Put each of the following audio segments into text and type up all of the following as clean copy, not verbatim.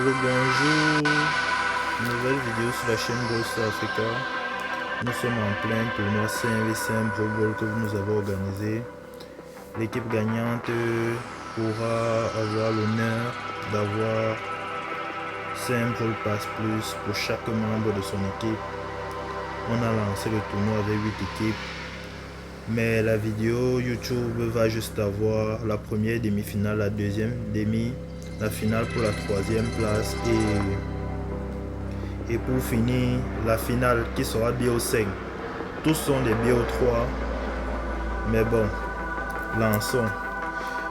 Bonjour, nouvelle vidéo sur la chaîne Brawl Stars Africa. Nous sommes en plein tournoi 5v5 Brawl Ball que nous avons organisé. L'équipe gagnante pourra avoir l'honneur d'avoir 5 Brawl Pass Plus pour chaque membre de son équipe. On a lancé le tournoi avec 8 équipes. Mais la vidéo YouTube va juste avoir la première demi-finale, la deuxième demi, la finale pour la troisième place et pour finir la finale qui sera BO5. Tous sont des BO3, mais bon, lançons.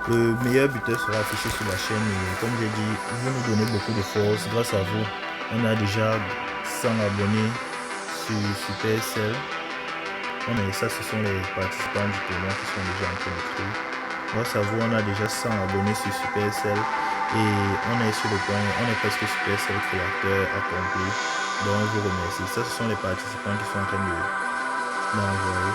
Le meilleur buteur sera affiché sur la chaîne et comme j'ai dit, vous nous donnez beaucoup de force. Grâce à vous, on a déjà 100 abonnés sur Supercell. Ça, ce sont les participants du tournoi qui sont déjà en train de créer. Grâce à vous, on a déjà 100 abonnés sur Supercell et on est sur le point, on est presque Supercell créateur accompli. Donc, je vous remercie. Ça, ce sont les participants qui sont en train de m'envoyer.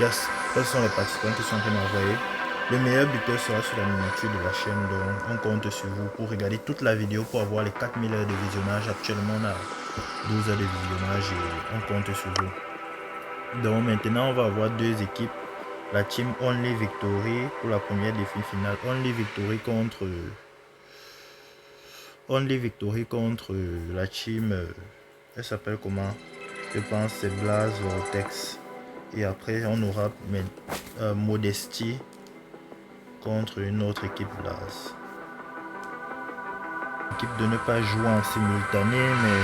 Yes, ça, ce sont les participants qui sont en train d'envoyer. Le meilleur buteur sera sur la miniature de la chaîne, donc on compte sur vous pour regarder toute la vidéo pour avoir les 4000 heures de visionnage. Actuellement, on a 12 heures de visionnage et on compte sur vous. Donc maintenant, on va avoir deux équipes. La team Only Victory pour la première demi-finale. Only Victory contre la team. Elle s'appelle comment? Je pense c'est Blaze Vortex. Et après, on aura Modesty contre une autre équipe Blaze. Équipe de ne pas jouer en simultané, mais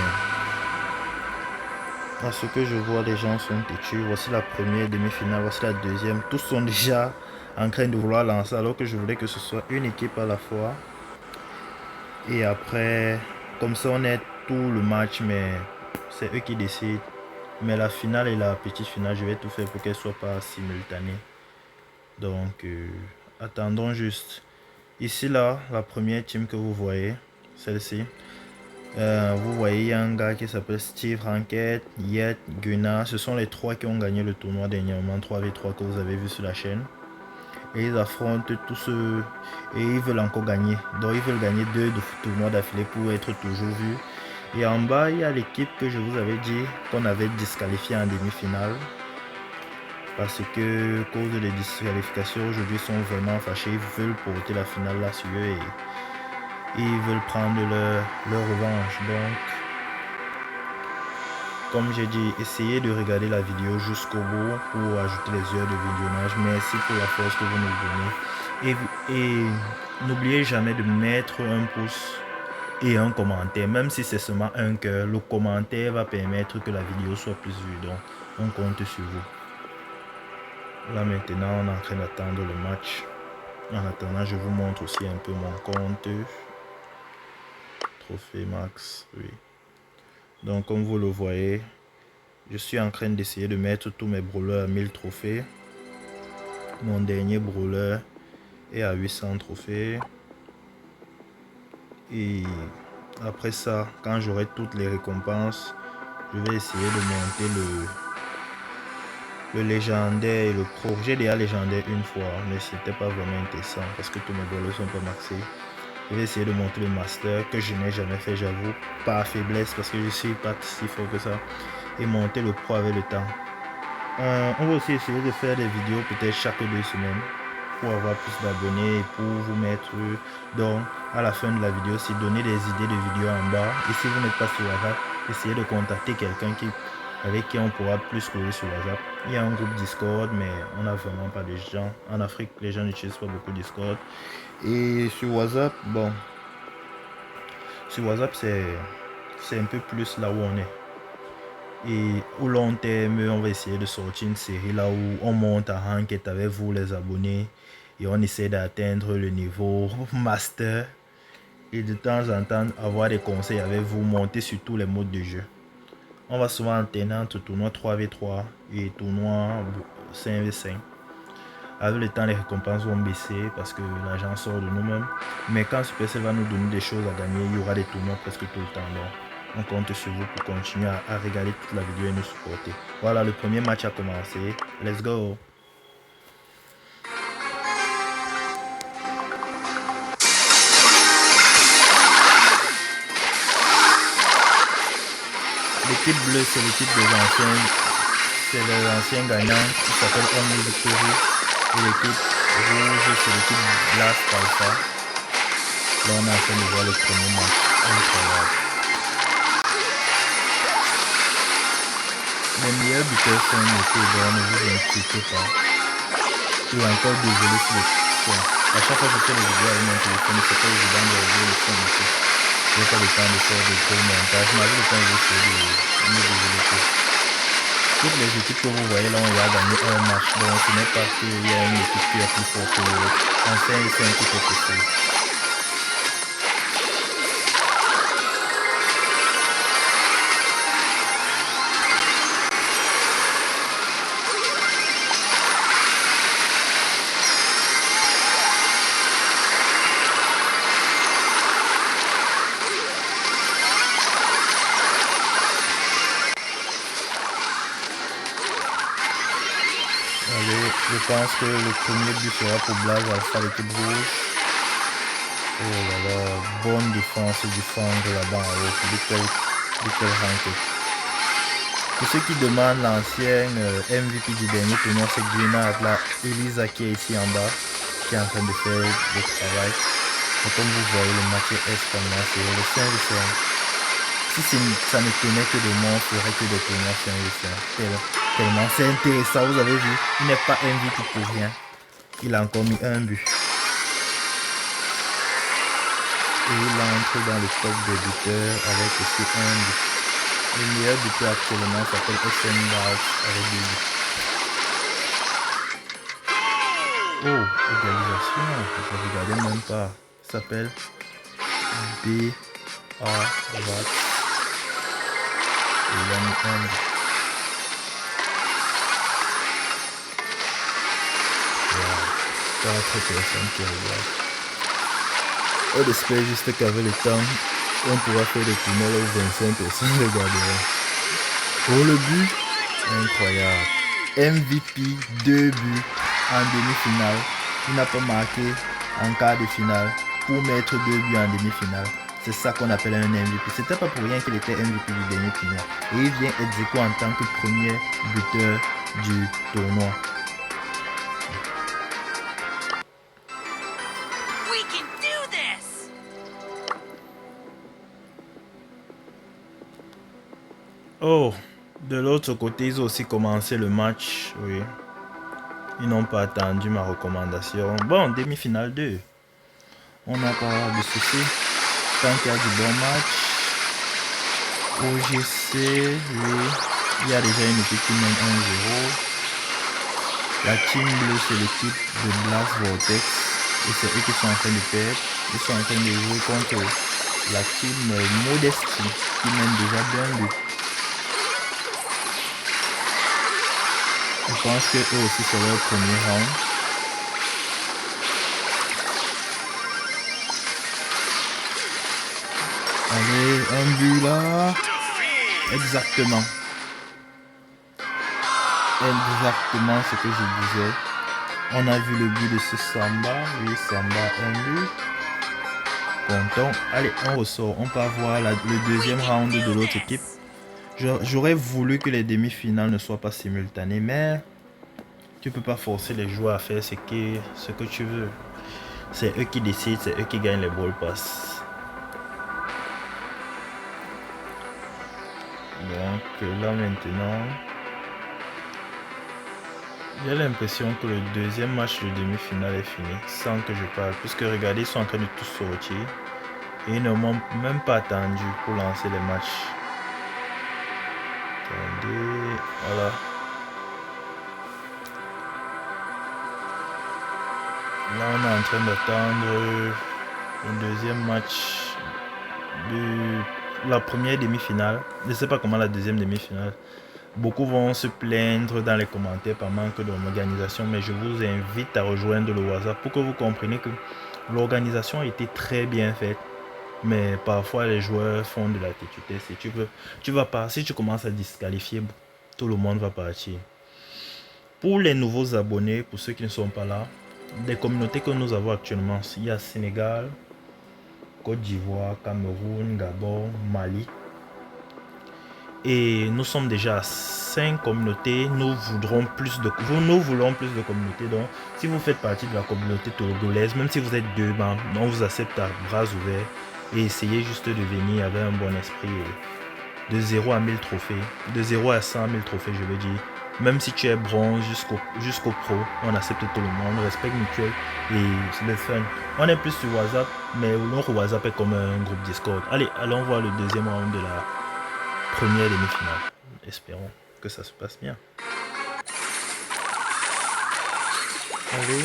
à ce que je vois, les gens sont têtus. Voici la première demi-finale, voici la deuxième. Tous sont déjà en train de vouloir lancer, alors que je voulais que ce soit une équipe à la fois. Et après, comme ça, on est tout le match, mais c'est eux qui décident. Mais la finale et la petite finale, je vais tout faire pour qu'elles ne soient pas simultanées. Donc, attendons juste. Ici, là, la première team que vous voyez, celle-ci. Vous voyez, il y a un gars qui s'appelle Steve Ranked, Yet, Gunnar. Ce sont les trois qui ont gagné le tournoi dernièrement, 3v3 que vous avez vu sur la chaîne. Et ils affrontent tous ceux et ils veulent encore gagner. Donc ils veulent gagner 2 tournois d'affilée pour être toujours vus. Et en bas, il y a l'équipe que je vous avais dit qu'on avait disqualifié en demi-finale. Parce que, cause des disqualifications, aujourd'hui sont vraiment fâchés. Ils veulent porter la finale là sur eux et ils veulent prendre leur revanche. Donc, comme j'ai dit, essayez de regarder la vidéo jusqu'au bout pour ajouter les heures de visionnage. Merci pour la force que vous nous donnez. Et n'oubliez jamais de mettre un pouce et un commentaire. Même si c'est seulement un cœur, le commentaire va permettre que la vidéo soit plus vue. Donc, on compte sur vous. Là maintenant, on est en train d'attendre le match. En attendant, je vous montre aussi un peu mon compte. Trophée max, oui. Donc comme vous le voyez, je suis en train d'essayer de mettre tous mes brawlers à 1000 trophées. Mon dernier brawler est à 800 trophées. Et après ça, quand j'aurai toutes les récompenses, je vais essayer de monter le légendaire et le pro. J'ai déjà légendaire une fois, mais c'était pas vraiment intéressant parce que tous mes brawlers sont pas maxés. Je vais essayer de monter le master que je n'ai jamais fait, j'avoue, par faiblesse parce que je suis pas si fort que ça, et monter le pro avec le temps. On va aussi essayer de faire des vidéos peut-être chaque 2 semaines pour avoir plus d'abonnés et pour vous mettre donc à la fin de la vidéo, si donner des idées de vidéos en bas. Et si vous n'êtes pas sur WhatsApp, essayez de contacter quelqu'un avec qui on pourra plus courir sur WhatsApp. Il y a un groupe Discord, mais on n'a vraiment pas de gens. En Afrique, les gens n'utilisent pas beaucoup Discord. Et sur WhatsApp, bon, sur WhatsApp, c'est un peu plus là où on est. Et au long terme, on va essayer de sortir une série là où on monte à ranked avec vous les abonnés et on essaie d'atteindre le niveau master et de temps en temps avoir des conseils avec vous, monter sur tous les modes de jeu. On va souvent alterner entre tournoi 3v3 et tournoi 5v5. Avec le temps, les récompenses vont baisser parce que l'argent sort de nous-mêmes. Mais quand Supercell va nous donner des choses à gagner, il y aura des tournois presque tout le temps. Donc, on compte sur vous pour continuer à regarder toute la vidéo et nous supporter. Voilà, le premier match a commencé. Let's go! L'équipe bleue, c'est l'équipe des anciens. C'est les anciens gagnants qui s'appellent Omni Victory. Et l'équipe rouge, c'est l'équipe Blast Alpha. Là, on est en train de voir le premier match. Incroyable. Les meilleurs buteurs sont notés, donc ne vous inquiétez pas. Et encore désolé si le son. À chaque fois que je fais les vidéos avec mon téléphone, c'est pas évident de régler le son. Je n'ai pas le temps de faire de gros montages, mais avec le temps, je vais essayer de me développer. Toutes les équipes que vous voyez là, on va gagner un match. Donc ce n'est pas qu'il y a une équipe qui est plus forte que l'autre. Enfin, c'est un petit peu possible. Allez, je pense que le premier but sera pour Blaze Alpha, l'équipe rouge. Oh là là, bonne défense du fang là-bas en haut. Little Hank. Pour ceux qui demandent l'ancienne MVP du dernier tournoi, c'est Grenade là, Elisa qui est ici en bas, qui est en train de faire le travail. Et comme vous voyez, le match est extrêmement serré. Le 5-5. Si ça ne tenait que de moi, on ferait que des tournois 5-5. Tellement c'est intéressant, vous avez vu, il n'est pas MVP pour rien. Il a encore mis un but. Et il entre dans le top des buteurs avec aussi un but. Le meilleur buteur actuellement s'appelle SN Large avec 2 buts. Oh, égalisation, je ne regardais même pas. Il s'appelle B.A. Watt. Et il a mis un but. Wow. 4 personnes qui regardent. On espère juste qu'avec le temps, on pourra faire des tournois là où 25 personnes regarderont. Oh, le but, incroyable. MVP, 2 buts en demi-finale. Il n'a pas marqué en quart de finale pour mettre 2 buts en demi-finale. C'est ça qu'on appelle un MVP. C'était pas pour rien qu'il était MVP du dernier tournoi. Et il vient ex aequo en tant que premier buteur du tournoi. Oh, de l'autre côté, ils ont aussi commencé le match. Oui. Ils n'ont pas attendu ma recommandation. Bon, demi-finale 2. On n'a pas de soucis. Tant qu'il y a du bon match. OGC, oui. Il y a déjà une équipe qui mène 1-0. La team bleue, c'est l'équipe de Blast Vortex. Et c'est eux qui sont en train de perdre. Ils sont en train de jouer contre la team Modesty qui mène déjà d'un but. Je pense que eux aussi c'est leur premier round. Allez, un but là. Exactement. Exactement ce que je disais. On a vu le but de ce Samba. Oui, Samba, un but. Content. Allez, on ressort. On part voir le deuxième round de l'autre équipe. J'aurais voulu que les demi-finales ne soient pas simultanées, mais tu peux pas forcer les joueurs à faire ce que tu veux. C'est eux qui décident, c'est eux qui gagnent les ball pass. Donc là maintenant, j'ai l'impression que le deuxième match de demi-finale est fini sans que je parle, puisque regardez, ils sont en train de tous sortir et ils ne m'ont même pas attendu pour lancer les matchs. Attendez, voilà. Là, on est en train d'attendre le deuxième match de la première demi-finale. Je ne sais pas comment la deuxième demi-finale. Beaucoup vont se plaindre dans les commentaires par manque d'organisation, mais je vous invite à rejoindre le WhatsApp pour que vous compreniez que l'organisation a été très bien faite. Mais parfois, les joueurs font de la têtudité. Si tu vas pas, si tu commences à disqualifier, tout le monde va partir. Pour les nouveaux abonnés, pour ceux qui ne sont pas là, des communautés que nous avons actuellement, il y a Sénégal, Côte d'Ivoire, Cameroun, Gabon, Mali. Et nous sommes déjà à 5 communautés. Nous voulons plus de communautés. Donc, si vous faites partie de la communauté togolaise, même si vous êtes 2, on vous accepte à bras ouverts. Et essayez juste de venir avec un bon esprit. De 0 à 1000 trophées. De 0 à 100 000 trophées, je veux dire. Même si tu es bronze jusqu'au pro, on accepte tout le monde, respect mutuel et c'est le fun. On est plus sur WhatsApp, mais notre WhatsApp est comme un groupe Discord. Allez, allons voir le deuxième round de la première demi-finale. Espérons que ça se passe bien. Allez.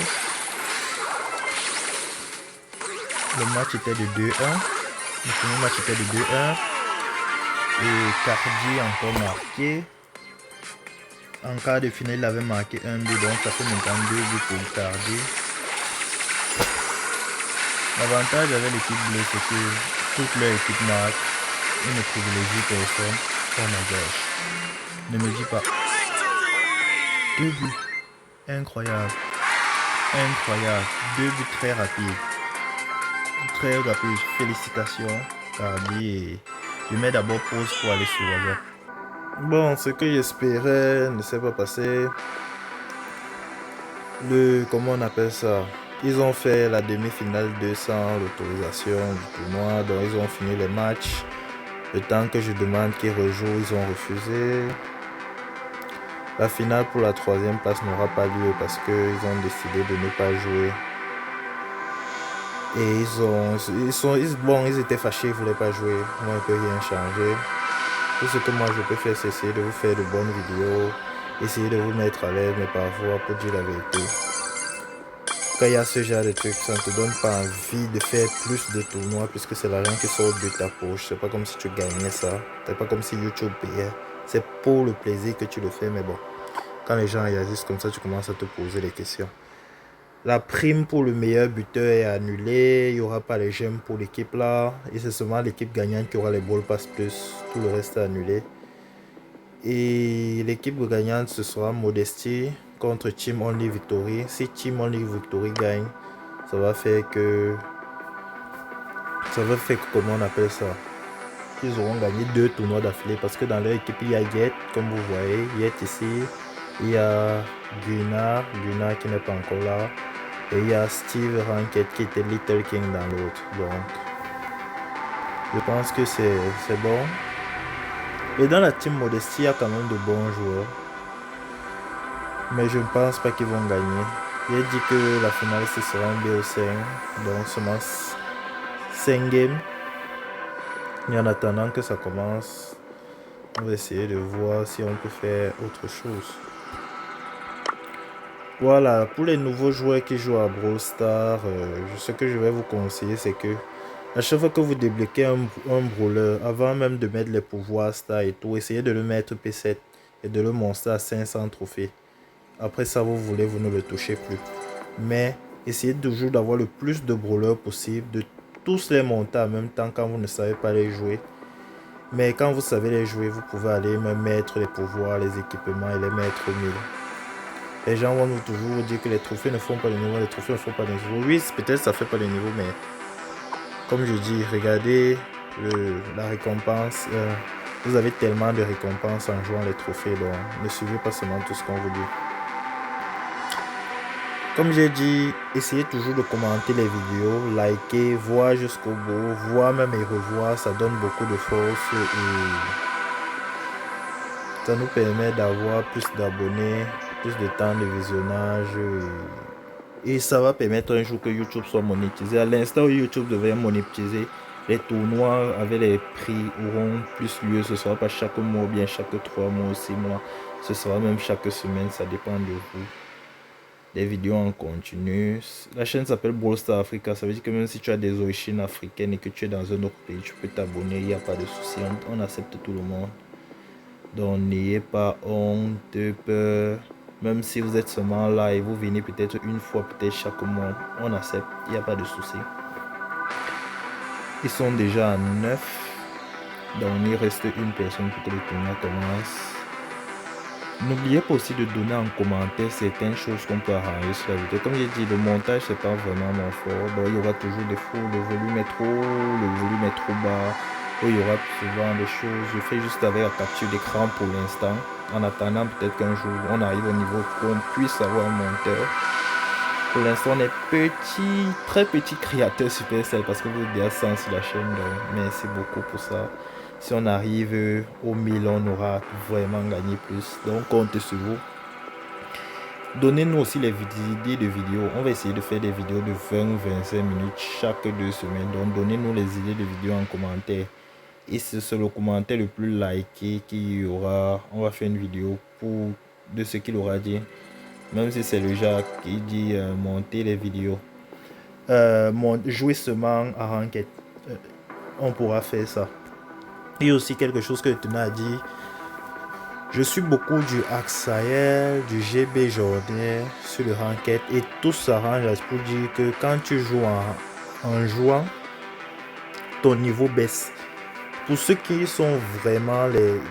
Le match était de 2-1. Le premier match était de 2-1. Et Cardi a encore marqué. En quart de finale, il avait marqué 1 but, donc ça fait maintenant 2 buts pour Cardi. L'avantage avec l'équipe bleue, c'est que toute leur équipe marque. Ils ne privilégient personne. Oh my gosh. Ne me dis pas. 2 buts. Incroyable. Incroyable. 2 buts très rapides. Très rapide. Félicitations, Cardi. Et je mets d'abord pause pour aller sur WhatsApp. Bon, ce que j'espérais ne s'est pas passé. Comment on appelle ça? Ils ont fait la demi-finale 200, l'autorisation du tournoi, donc ils ont fini les matchs. Le temps que je demande qu'ils rejouent, ils ont refusé. La finale pour la 3e place n'aura pas lieu parce qu'ils ont décidé de ne pas jouer. Et ils étaient fâchés, ils ne voulaient pas jouer. Moi, je ne peux rien changer. Tout ce que moi je peux faire, c'est essayer de vous faire de bonnes vidéos, essayer de vous mettre à l'aise, mais parfois, pour dire la vérité, quand il y a ce genre de trucs, ça ne te donne pas envie de faire plus de tournois puisque c'est l'argent qui sort de ta poche. C'est pas comme si tu gagnais ça. C'est pas comme si YouTube payait. C'est pour le plaisir que tu le fais, mais bon. Quand les gens réagissent comme ça, tu commences à te poser des questions. La prime pour le meilleur buteur est annulée. Il n'y aura pas les gemmes pour l'équipe là. Et c'est seulement l'équipe gagnante qui aura les ball pass plus. Tout le reste est annulé. Et l'équipe gagnante, ce sera Modesty contre Team Only Victory. Si Team Only Victory gagne, ça va faire que comment on appelle ça? Ils auront gagné 2 tournois d'affilée parce que dans leur équipe, il y a Yet, comme vous voyez. Yet ici. Il y a Guna qui n'est pas encore là. Et il y a Steve Ranked qui était Little King dans l'autre. Donc, je pense que c'est bon. Et dans la team Modesty, il y a quand même de bons joueurs. Mais je ne pense pas qu'ils vont gagner. Il a dit que la finale, ce sera un BO5. Donc, seulement 5 games. Et en attendant que ça commence, on va essayer de voir si on peut faire autre chose. Voilà, pour les nouveaux joueurs qui jouent à Brawl Stars, ce que je vais vous conseiller, c'est que à chaque fois que vous débloquez un brawler, avant même de mettre les pouvoirs Star et tout, essayez de le mettre P7 et de le monter à 500 trophées. Après ça, vous ne le touchez plus. Mais essayez toujours d'avoir le plus de brawlers possible, de tous les monter en même temps quand vous ne savez pas les jouer. Mais quand vous savez les jouer, vous pouvez aller même mettre les pouvoirs, les équipements et les mettre au milieu. Les gens vont toujours vous dire que les trophées ne font pas le niveau, les trophées ne font pas le niveau. Oui, peut-être ça fait pas le niveau, mais comme je dis, regardez la récompense. Vous avez tellement de récompenses en jouant les trophées, donc ne suivez pas seulement tout ce qu'on vous dit. Comme j'ai dit, essayez toujours de commenter les vidéos, liker, voir jusqu'au bout, voir même et revoir, ça donne beaucoup de force et ça nous permet d'avoir plus d'abonnés, plus de temps de visionnage et ça va permettre un jour que YouTube soit monétisé. À l'instant où YouTube devient monétisé, les tournois avec les prix auront plus lieu. Ce ne sera pas chaque mois ou bien chaque 3 mois ou 6 mois. Ce sera même chaque semaine, ça dépend de vous. Des vidéos en continu. La chaîne s'appelle Brawl Stars Africa. Ça veut dire que même si tu as des origines africaines et que tu es dans un autre pays, tu peux t'abonner. Il n'y a pas de souci. On accepte tout le monde. Donc n'ayez pas honte, peur. Même si vous êtes seulement là et vous venez peut-être une fois, peut-être chaque mois, on accepte. Il n'y a pas de souci. Ils sont déjà à 9. Donc il reste une personne pour que le tournoi commence. N'oubliez pas aussi de donner en commentaire certaines choses qu'on peut arranger sur la vidéo. Comme j'ai dit, le montage c'est pas vraiment mon fort. Donc il y aura toujours des faux, le volume est trop haut, le volume est trop bas. où il y aura souvent des choses. Je fais juste avec la capture d'écran pour l'instant, en attendant peut-être qu'un jour on arrive au niveau qu'on puisse avoir un monteur. Pour l'instant, on est petit, très petit créateur Supercell parce que vous êtes déjà 100 sur la chaîne, donc, mais c'est beaucoup pour ça. Si on arrive au 1000, on aura vraiment gagné plus. Donc, comptez sur vous. Donnez-nous aussi les idées de vidéos. On va essayer de faire des vidéos de 20-25 minutes chaque 2 semaines. Donc, donnez-nous les idées de vidéos en commentaire. Et c'est le commentaire le plus liké qu'il y aura. On va faire une vidéo de ce qu'il aura dit. Même si c'est le Jacques qui dit monter les vidéos. Jouer seulement à Ranked. On pourra faire ça. Il y a aussi quelque chose que je tenais à dire. Je suis beaucoup du Axael, du GB Jordan sur le Ranked. Et tout s'arrange pour dire que quand tu joues en jouant, ton niveau baisse. Pour ceux qui sont vraiment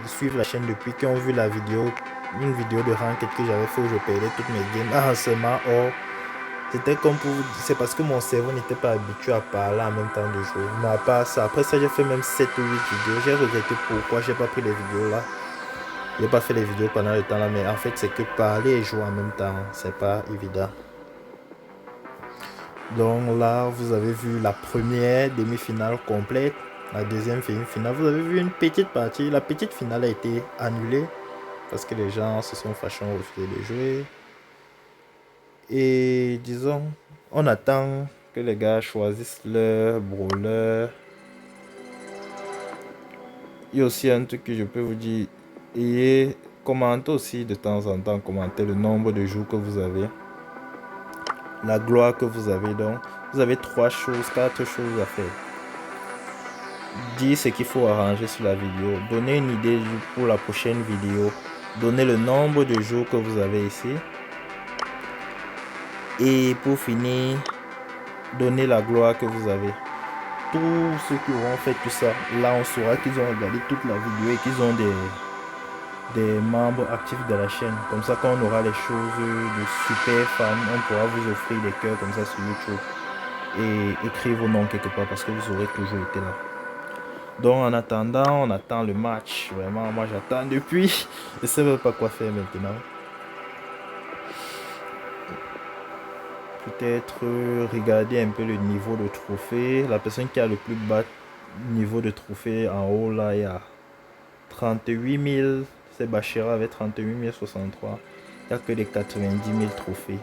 suivent la chaîne depuis, qui ont vu la vidéo, une vidéo de Ranked que j'avais fait où je perdais toutes mes games en seulement or. C'était comme pour vous dire, c'est parce que mon cerveau n'était pas habitué à parler en même temps de jouer. Mais à part ça, après ça, j'ai fait même 7 ou 8 vidéos. J'ai regretté pourquoi j'ai pas pris les vidéos là. J'ai pas fait les vidéos pendant le temps là, mais en fait, c'est que parler et jouer en même temps, c'est pas évident. Donc là, vous avez vu la première demi-finale complète, la deuxième finale. Vous avez vu une petite partie. La petite finale a été annulée parce que les gens se sont fâchés, ont refusé de jouer. Et disons, on attend que les gars choisissent leur brawler. Il y a aussi un truc que je peux vous dire. Et commentez aussi de temps en temps, commentez le nombre de jours que vous avez. La gloire que vous avez. Donc, vous avez 4 choses à faire. Dites ce qu'il faut arranger sur la vidéo. Donnez une idée pour la prochaine vidéo. Donnez le nombre de jours que vous avez ici. Et pour finir, donnez la gloire que vous avez. Tous ceux qui auront fait tout ça, là on saura qu'ils ont regardé toute la vidéo et qu'ils ont des membres actifs de la chaîne. Comme ça, quand on aura les choses de super fans, on pourra vous offrir des cœurs comme ça sur YouTube. Et écrire vos noms quelque part parce que vous aurez toujours été là. Donc en attendant, on attend le match. Vraiment, moi j'attends depuis. Je ne sais même pas quoi faire maintenant. Peut-être regarder un peu le niveau de trophée. La personne qui a le plus bas niveau de trophée en haut là, il y a 38 000. C'est Bachira avec 38 063. Il n'y a que des 90 000 trophées.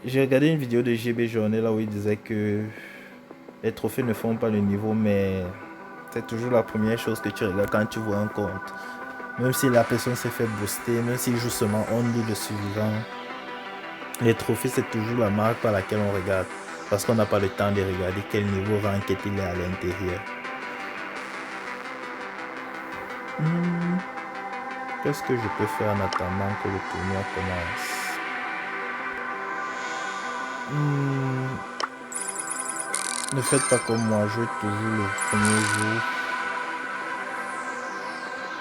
J'ai regardé une vidéo de GB Journée là où il disait que les trophées ne font pas le niveau, mais c'est toujours la première chose que tu regardes quand tu vois un compte. Même si la personne s'est fait booster, même s'il joue seulement only de suivant, les trophées c'est toujours la marque par laquelle on regarde. Parce qu'on n'a pas le temps de regarder quel niveau ranked il est à l'intérieur. Qu'est-ce que je peux faire en attendant que le tournoi commence? Ne faites pas comme moi, jouez toujours le premier jour.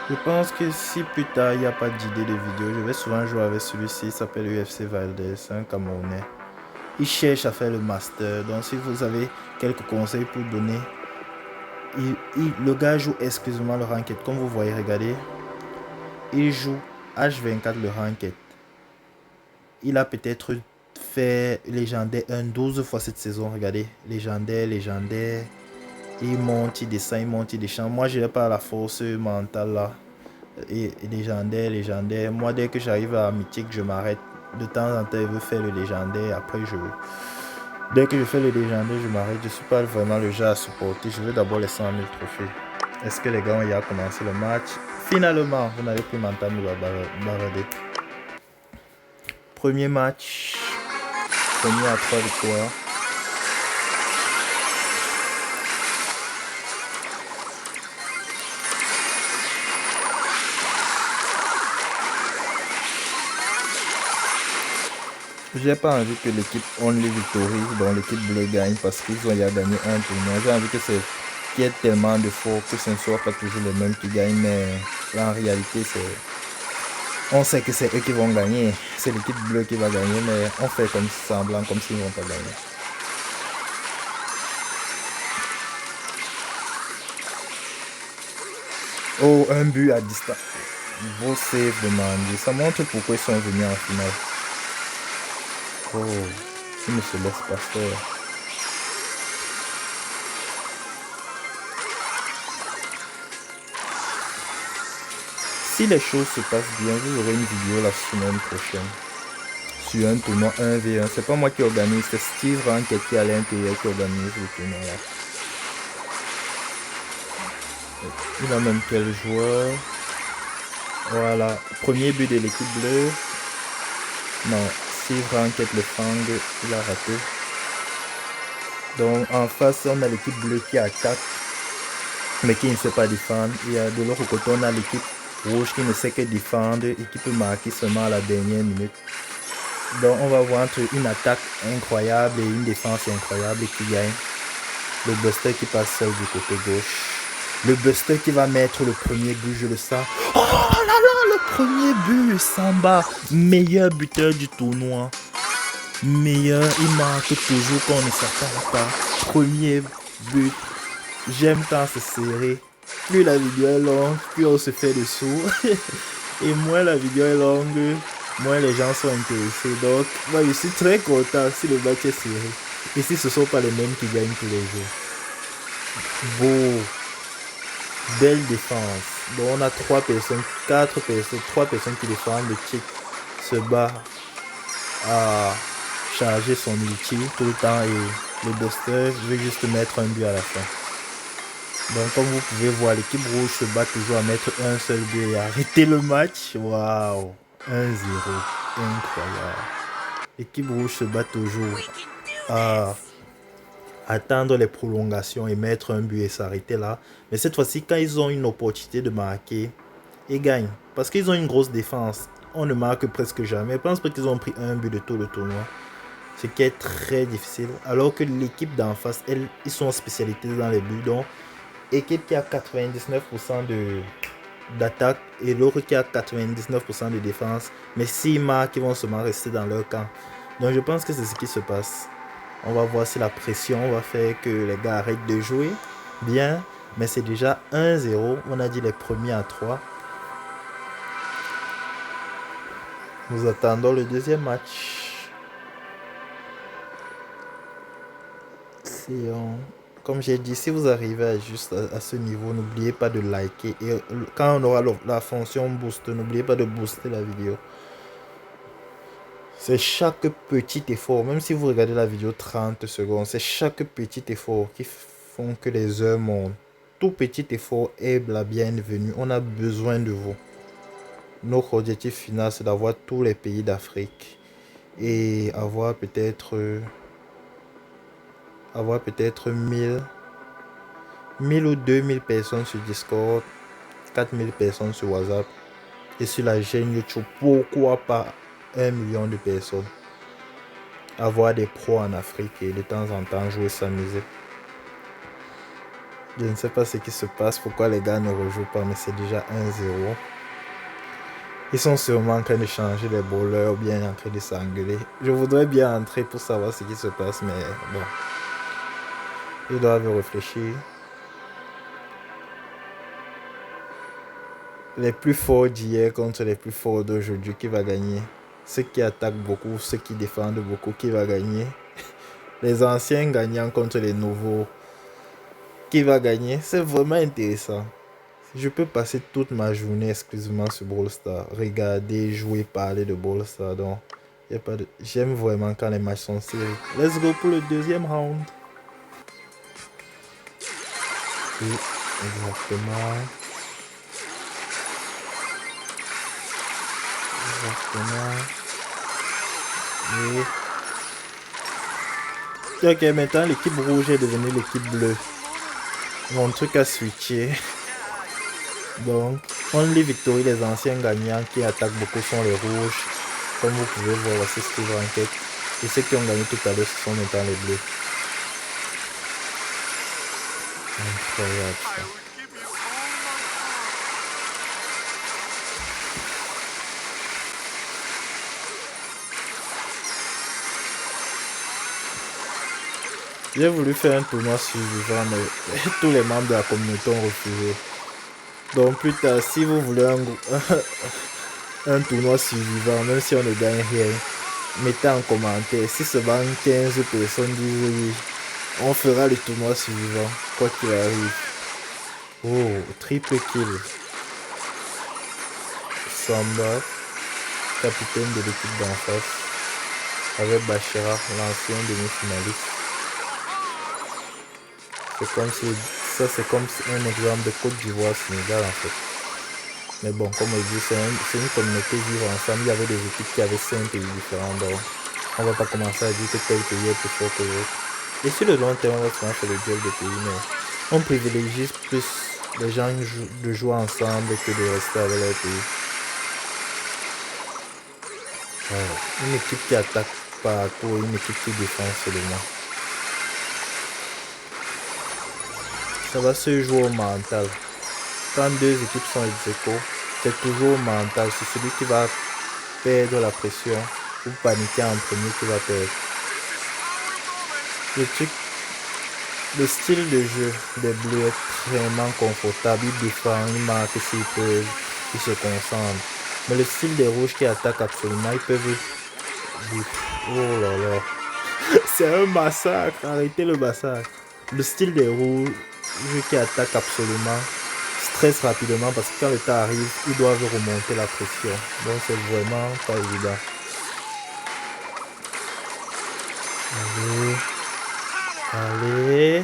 Je pense que si plus tard il n'y a pas d'idée de vidéo, je vais souvent jouer avec celui-ci, il s'appelle UFC Valdez, c'est un Camerounais. Il cherche à faire le master, donc si vous avez quelques conseils pour donner, le gars joue exclusivement le ranked, comme vous voyez, regardez. Il joue H24 le ranked. Il a peut-être fait légendaire 12 fois cette saison, regardez, légendaire. Il monte, il descend, il monte, il descend. Moi, je n'ai pas la force mentale là. Et légendaire. Moi, dès que j'arrive à mythique, je m'arrête. De temps en temps, je veux faire le légendaire. Après, dès que je fais le légendaire, je m'arrête. Je ne suis pas vraiment le genre à supporter. Je veux d'abord les 100 000 trophées. Est-ce que les gars ont déjà commencé le match? Finalement, vous n'avez plus m'entendre me barader. Premier match. Premier à 3 victoires. J'ai pas envie que l'équipe Only Victory, dont l'équipe bleue gagne parce qu'ils ont déjà gagné un tournoi. J'ai envie que c'est qu'il y ait tellement de forts que ce ne soit pas toujours les mêmes qui gagnent, mais là en réalité on sait que c'est eux qui vont gagner. C'est l'équipe bleue qui va gagner, mais on fait comme semblant comme s'ils ne vont pas gagner. Oh, un but à distance. Beau save de Mandy. Ça montre pourquoi ils sont venus en finale. Oh, ils ne se laissent pas faire. Si les choses se passent bien, vous aurez une vidéo la semaine prochaine. Sur un tournoi 1v1. C'est pas moi qui organise, c'est Steve Rank qui est à l'intérieur qui organise le tournoi là. Il a même quel joueur? Voilà, premier but de l'équipe bleue. Non, Steve Rank le Fang, il a raté. Donc en face, on a l'équipe bleue qui attaque, mais qui ne sait pas défendre. Et de l'autre côté, on a l'équipe rouge qui ne sait que défendre et qui peut marquer seulement à la dernière minute. Donc on va voir entre une attaque incroyable et une défense incroyable qui gagne. Le Buster qui passe seul du côté gauche. Le Buster qui va mettre le premier but, je le sens. Oh là là, le premier but, Samba, meilleur buteur du tournoi. Meilleur, il marque toujours quand on ne s'attend pas. Premier but. J'aime quand c'est serré. Plus la vidéo est longue, plus on se fait dessous. Et moins la vidéo est longue, moins les gens sont intéressés. Donc, moi je suis très content si le match est serré. Et si ce ne sont pas les mêmes qui gagnent tous les jours. Beau. Belle défense. Donc on a 3 personnes, 4 personnes, 3 personnes qui défendent. Le Chick se bat à charger son ulti tout le temps et le Buster veut juste mettre un but à la fin. Donc comme vous pouvez voir, l'équipe rouge se bat toujours à mettre un seul but et arrêter le match. Waouh, 1-0, incroyable. L'équipe rouge se bat toujours à attendre les prolongations et mettre un but et s'arrêter là. Mais cette fois-ci, quand ils ont une opportunité de marquer, ils gagnent. Parce qu'ils ont une grosse défense. On ne marque presque jamais. Je pense pas qu'ils ont pris un but de tout le tournoi. Ce qui est très difficile. Alors que l'équipe d'en face, ils sont spécialisés dans les buts. Donc, équipe qui a 99% d'attaque et l'autre qui a 99% de défense. Mais s'ils marquent, ils vont seulement rester dans leur camp. Donc, je pense que c'est ce qui se passe. On va voir si la pression va faire que les gars arrêtent de jouer bien. Mais c'est déjà 1-0. On a dit les premiers à 3. Nous attendons le deuxième match. Comme j'ai dit, si vous arrivez juste à ce niveau, n'oubliez pas de liker. Et quand on aura la fonction boost, n'oubliez pas de booster la vidéo. C'est chaque petit effort, même si vous regardez la vidéo 30 secondes, c'est chaque petit effort qui font que les heures montent. Tout petit effort est la bienvenue. On a besoin de vous. Notre objectif final, c'est d'avoir tous les pays d'Afrique et avoir peut-être 1000 ou 2000 personnes sur Discord, 4000 personnes sur WhatsApp et sur la chaîne YouTube. Pourquoi pas 1 million de personnes? Avoir des pros en Afrique et de temps en temps jouer, s'amuser. Je ne sais pas ce qui se passe, pourquoi les gars ne rejouent pas, mais c'est déjà 1-0. Ils sont sûrement en train de changer les bowlers ou bien en train de s'engueuler. Je voudrais bien entrer pour savoir ce qui se passe, mais bon. Ils doivent réfléchir. Les plus forts d'hier contre les plus forts d'aujourd'hui, qui va gagner? Ceux qui attaquent beaucoup, ceux qui défendent beaucoup, qui va gagner? Les anciens gagnants contre les nouveaux, qui va gagner? C'est vraiment intéressant. Je peux passer toute ma journée exclusivement sur Brawl Stars, regarder, jouer, parler de Brawl Stars. Donc, j'aime vraiment quand les matchs sont serrés. Let's go pour le deuxième round. Et exactement. Et... ok, maintenant l'équipe rouge est devenue l'équipe bleue. Mon truc a switché. Donc, Only Victory, les anciens gagnants qui attaquent beaucoup sont les rouges. Comme vous pouvez voir, voici Steve Rank. Et ceux qui ont gagné tout à l'heure, ce sont maintenant les bleus. Incroyable ça. J'ai voulu faire un tournoi suivant, mais tous les membres de la communauté ont refusé. Donc plus tard, si vous voulez un tournoi suivant, même si on ne gagne rien, mettez en commentaire. Si seulement 15 personnes disent oui, on fera le tournoi suivant, quoi qu'il arrive. Oh, triple kill. Samba, capitaine de l'équipe d'en face, avec Bachira, l'ancien demi-finaliste. C'est comme si ça, c'est comme un exemple de Côte d'Ivoire-Sénégal en fait. Mais bon, comme je dis, c'est une communauté vivre ensemble. Il y avait des équipes qui avaient 5 pays différents. Donc, on va pas commencer à dire que tel pays est plus fort que l'autre. Et sur le long terme, on va souvent faire le duel de pays, mais on privilégie plus les gens de jouer ensemble que de rester avec leur pays. Alors, une équipe qui attaque partout et une équipe qui défend seulement. Ça va se jouer au mental. Quand deux équipes sont ex-aequo, c'est toujours mental. C'est celui qui va perdre la pression ou paniquer en premier qui va perdre. Le style de jeu des Bleus est vraiment confortable. Ils défendent, ils marquent s'ils peuvent, ils se concentrent. Mais le style des Rouges qui attaquent absolument, ils peuvent... Oh là là. C'est un massacre. Arrêtez le massacre. Le style des Rouges qui attaquent absolument stresse rapidement parce que quand le temps arrive, ils doivent remonter la pression. Donc c'est vraiment pas évident. Allez.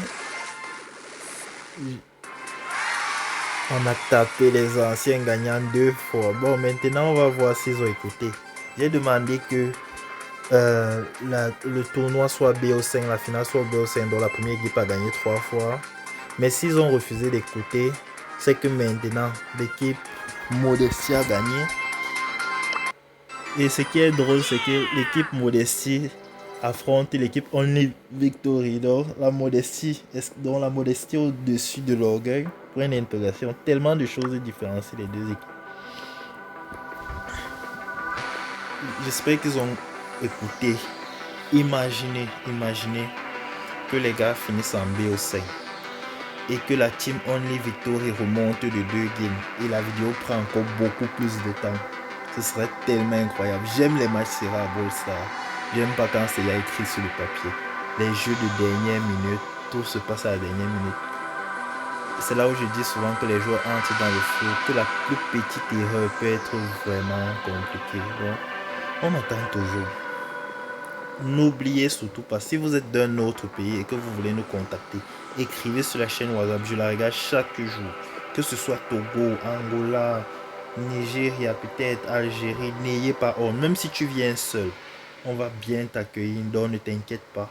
On a tapé les anciens gagnants 2 fois. Bon, maintenant on va voir s'ils ont écouté. J'ai demandé que le tournoi soit BO5, la finale soit BO5, dont la première équipe a gagné 3 fois. Mais s'ils ont refusé d'écouter, c'est que maintenant l'équipe Modestie a gagné. Et ce qui est drôle, c'est que l'équipe Modestie affronte l'équipe Only Victory. Donc la modestie est au-dessus de l'orgueil. Pour une intégration, tellement de choses différencient les deux équipes. J'espère qu'ils ont écouté. Imaginez que les gars finissent en BO5 et que la team Only Victory remonte de 2 games et la vidéo prend encore beaucoup plus de temps. Ce serait tellement incroyable. J'aime les matchs serrés à Brawl Stars. J'aime pas quand c'est écrit sur le papier. Les jeux de dernière minute, tout se passe à la dernière minute. C'est là où je dis souvent que les joueurs entrent dans le flou, que la plus petite erreur peut être vraiment compliquée. Donc, on attend toujours. N'oubliez surtout pas, si vous êtes d'un autre pays et que vous voulez nous contacter, écrivez sur la chaîne WhatsApp, je la regarde chaque jour. Que ce soit Togo, Angola, Nigeria, peut-être Algérie, n'ayez pas honte. Même si tu viens seul, on va bien t'accueillir, donc ne t'inquiète pas.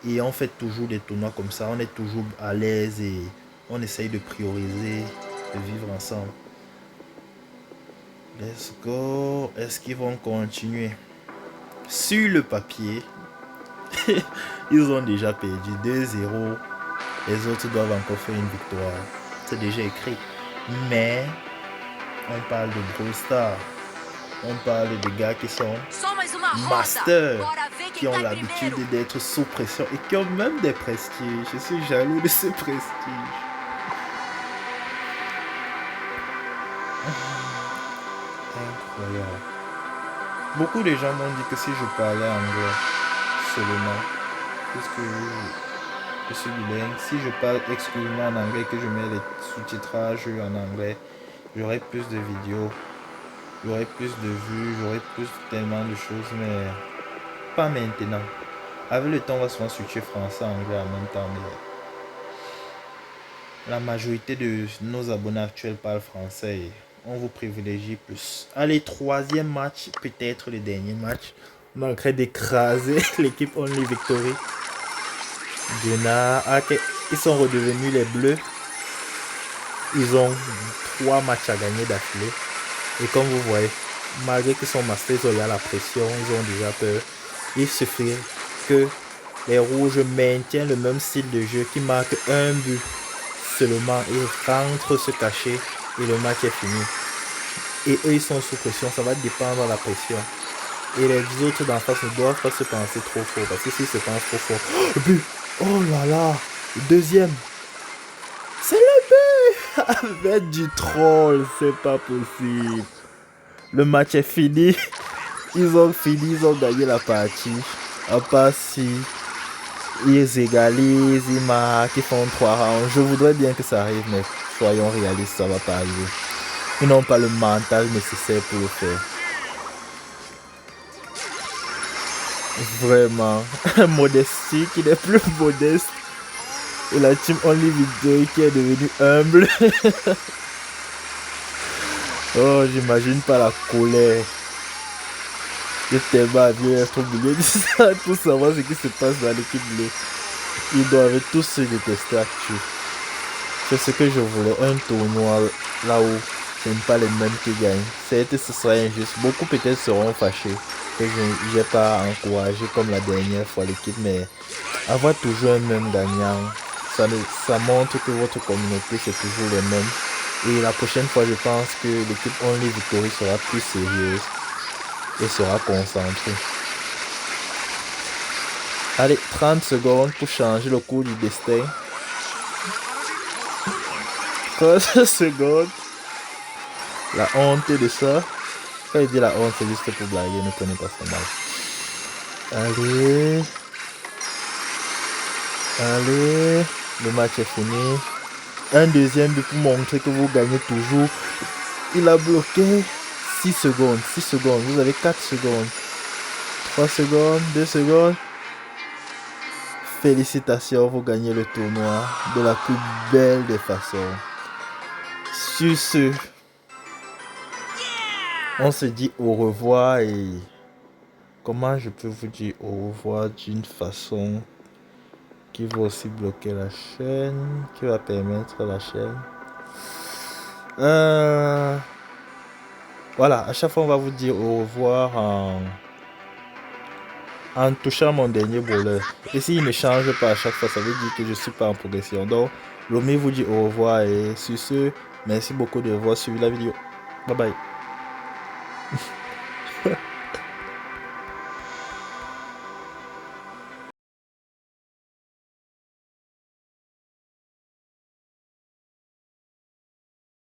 Et on fait toujours des tournois comme ça, on est toujours à l'aise et on essaye de prioriser, de vivre ensemble. Let's go. Est-ce qu'ils vont continuer? Sur le papier, ils ont déjà perdu 2-0. Les autres doivent encore faire une victoire. C'est déjà écrit. Mais on parle de Brawl Stars. On parle de gars qui sont masters, qui ont l'habitude d'être sous pression et qui ont même des prestiges. Je suis jaloux de ce prestige. Incroyable. Beaucoup de gens m'ont dit que si je parlais anglais seulement, puisque je suis bilingue, si je parle exclusivement en anglais, que je mets les sous-titrages en anglais, j'aurai plus de vidéos, j'aurai plus de vues, j'aurai plus tellement de choses, mais pas maintenant. Avec le temps, on va souvent switcher français anglais en même temps, mais la majorité de nos abonnés actuels parlent français et on vous privilégie plus. Allez, troisième match, peut-être le dernier match. On est en train d'écraser l'équipe Only Victory. Ils sont redevenus les Bleus. Ils ont 3 matchs à gagner d'affilée. Et comme vous voyez, malgré qu'ils sont masters, ils ont la pression, ils ont déjà peur. Il suffit que les Rouges maintiennent le même style de jeu, qui marquent un but seulement et rentrent se cacher et le match est fini. Et eux ils sont sous pression, ça va dépendre de la pression. Et les autres d'en face ne doivent pas se penser trop fort, parce que s'ils se pensent trop fort, oh là là, le deuxième, c'est le but. Avec du troll, c'est pas possible. Le match est fini. Ils ont fini, ils ont gagné la partie. À part si ils égalisent, ils marquent, ils font 3 rounds. Je voudrais bien que ça arrive, mais soyons réalistes, ça va pas arriver. Ils n'ont pas le mental nécessaire pour le faire. Vraiment. Modestie qui n'est plus modeste. Et la team Only Victory qui est devenue humble. Oh, j'imagine pas la colère. J'ai tellement envie d'être oublié de ça pour savoir ce qui se passe dans l'équipe bleue. Ils doivent tous se détester actuellement. C'est ce que je voulais, un tournoi là où ce n'est pas les mêmes qui gagnent. Certes, ce serait injuste. Beaucoup peut-être seront fâchés que je n'ai pas encouragé comme la dernière fois l'équipe, mais avoir toujours un même gagnant, ça montre que votre communauté c'est toujours les mêmes. Et la prochaine fois, je pense que l'équipe Only Victory sera plus sérieuse et sera concentrée. Allez, 30 secondes pour changer le cours du destin. 30 secondes. La honte de ça. Quand il dit la honte, c'est juste pour blaguer, ne prenez pas ça mal. Allez. Allez. Le match est fini. Un deuxième but pour montrer que vous gagnez toujours. Il a bloqué 6 secondes. 6 secondes. Vous avez 4 secondes. 3 secondes. 2 secondes. Félicitations, vous gagnez le tournoi de la plus belle des façons. Sur ce, on se dit au revoir et comment je peux vous dire au revoir d'une façon qui va aussi bloquer la chaîne, qui va permettre la chaîne. Voilà, à chaque fois on va vous dire au revoir en touchant mon dernier bowler. Et s'il ne change pas à chaque fois, ça veut dire que je ne suis pas en progression. Donc, Lomi vous dit au revoir et sur ce, merci beaucoup de voir suivi la vidéo. Bye bye.